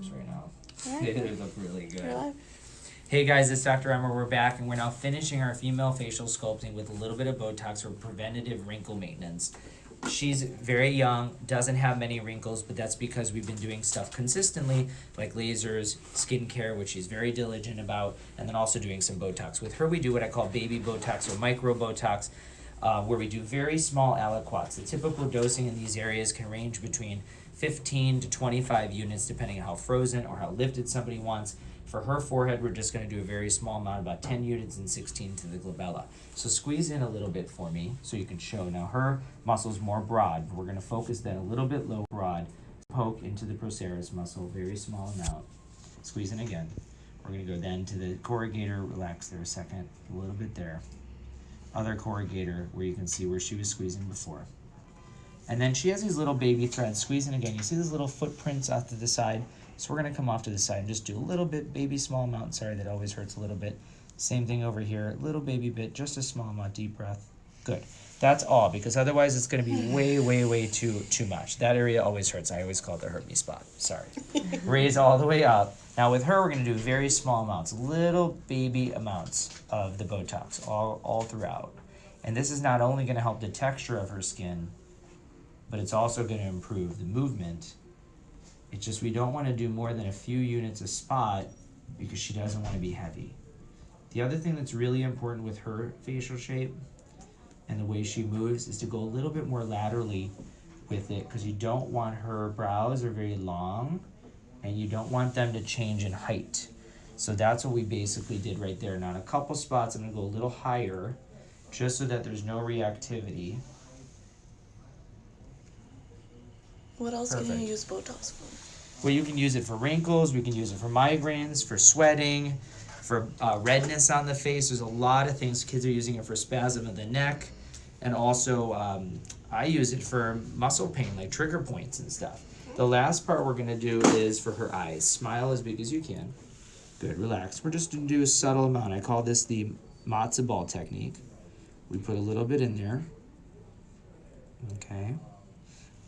right now. Right. They look really good. Really? Hey guys, it's Dr. Emer. We're back and we're now finishing our female facial sculpting with a little bit of Botox for preventative wrinkle maintenance. She's very young, doesn't have many wrinkles, but that's because we've been doing stuff consistently, like lasers, skincare, which she's very diligent about, and then also doing some Botox. With her, we do what I call baby Botox or micro Botox, where we do very small aliquots. The typical dosing in these areas can range between 15 to 25 units, depending on how frozen or how lifted somebody wants. For her forehead, we're just going to do a very small amount, about 10 units and 16 to the glabella. So squeeze in a little bit for me so you can show. Now her muscle's more broad. We're going to focus then a little bit low broad. Poke into the procerus muscle, very small amount. Squeeze in again. We're going to go then to the corrugator. Relax there a second. A little bit there. Other corrugator where you can see where she was squeezing before. And then she has these little baby threads. Squeeze in again. You see these little footprints off to the side? So we're going to come off to the side and just do a little bit, baby small amount. Sorry, that always hurts a little bit. Same thing over here, little baby bit, just a small amount, deep breath. Good. That's all, because otherwise it's going to be way too much. That area always hurts. I always call it the hurt me spot. Sorry. Raise all the way up. Now with her, we're going to do very small amounts, little baby amounts of the Botox all throughout. And this is not only going to help the texture of her skin, but it's also going to improve the movement. It's just we don't want to do more than a few units a spot because she doesn't want to be heavy. The other thing that's really important with her facial shape and the way she moves is to go a little bit more laterally with it, because you don't want her brows are very long and you don't want them to change in height. So that's what we basically did right there. Now in a couple spots I'm going to go a little higher just so that there's no reactivity. What else Perfect. can you use Botox for? Well, you can use it for wrinkles, we can use it for migraines, for sweating, for redness on the face. There's a lot of things. Kids are using it for spasm of the neck. And also, I use it for muscle pain, like trigger points and stuff. The last part we're going to do is for her eyes. Smile as big as you can. Good, relax. We're just going to do a subtle amount. I call this the matzo ball technique. We put a little bit in there. Okay.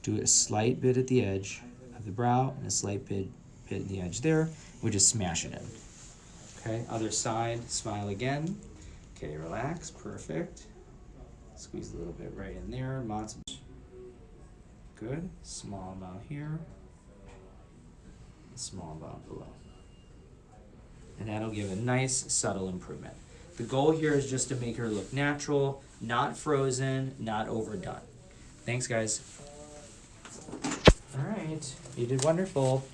Do a slight bit at the edge of the brow and a slight bit at the edge there. We just smash it in. Okay, other side, smile again. Okay, relax, perfect. Squeeze a little bit right in there. Good. Small amount here. Small amount below. And that'll give a nice, subtle improvement. The goal here is just to make her look natural, not frozen, not overdone. Thanks, guys. All right, you did wonderful.